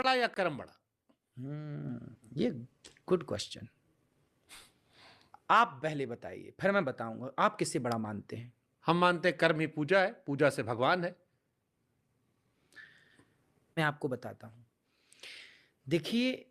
बड़ा या कर्म बड़ा? ये गुड क्वेश्चन। आप पहले बताइए, फिर मैं बताऊंगा आप किससे बड़ा मानते हैं। हम मानते हैं कर्म ही पूजा है, पूजा से भगवान है। मैं आपको बताता हूं, देखिए,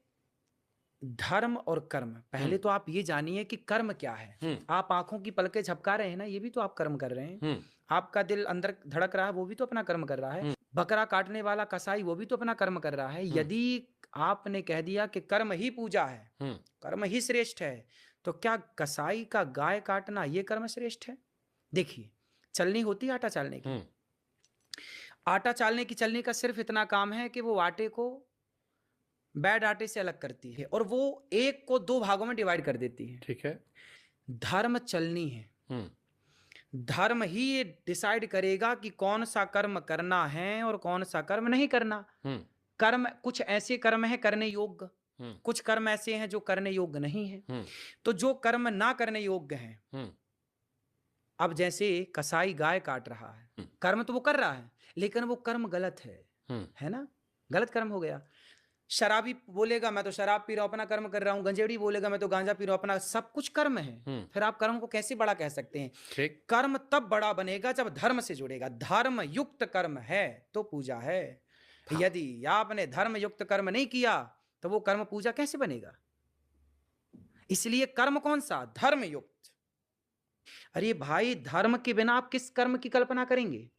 धर्म और कर्म, पहले तो आप ये जानिए कि कर्म क्या है। आप आंखों की पलकें झपका रहे हैं ना, ये भी तो आप कर्म कर रहे हैं। आपका दिल अंदर धड़क रहा है, वो भी तो अपना कर्म कर रहा है। बकरा काटने वाला कसाई, वो भी तो अपना कर्म कर रहा है। यदि आपने कह दिया कि कर्म ही पूजा है, कर्म ही श्रेष्ठ है, तो क्या कसाई का गाय काटना ये कर्म श्रेष्ठ है? देखिए, चलनी होती है आटा चालने की, आटा चालने की चलनी का सिर्फ इतना काम है कि वो आटे को बैड आटे से अलग करती है और वो एक को दो भागों में डिवाइड कर देती है। ठीक है। धर्म चलनी है, धर्म ही ये डिसाइड करेगा कि कौन सा कर्म करना है और कौन सा कर्म नहीं करना। कर्म, कुछ ऐसे कर्म है करने योग्य, कुछ कर्म ऐसे हैं जो करने योग्य नहीं है। तो जो कर्म ना करने योग्य हैं, अब जैसे कसाई गाय काट रहा है, कर्म तो वो कर रहा है, लेकिन वो कर्म गलत है ना, गलत कर्म हो गया। शराबी बोलेगा मैं तो शराब पी रहा हूं, अपना कर्म कर रहा हूं। गंजेड़ी बोलेगा मैं तो गांजा पी रहा हूं, अपना, सब कुछ कर्म है। फिर आप कर्म को कैसे बड़ा कह सकते हैं? ठीक। कर्म तब बड़ा बनेगा जब धर्म से जुड़ेगा। धर्म युक्त कर्म है तो पूजा है। यदि आपने धर्म युक्त कर्म नहीं किया तो वो कर्म पूजा कैसे बनेगा? इसलिए कर्म कौन सा? धर्म युक्त। अरे भाई, धर्म के बिना आप किस कर्म की कल्पना करेंगे?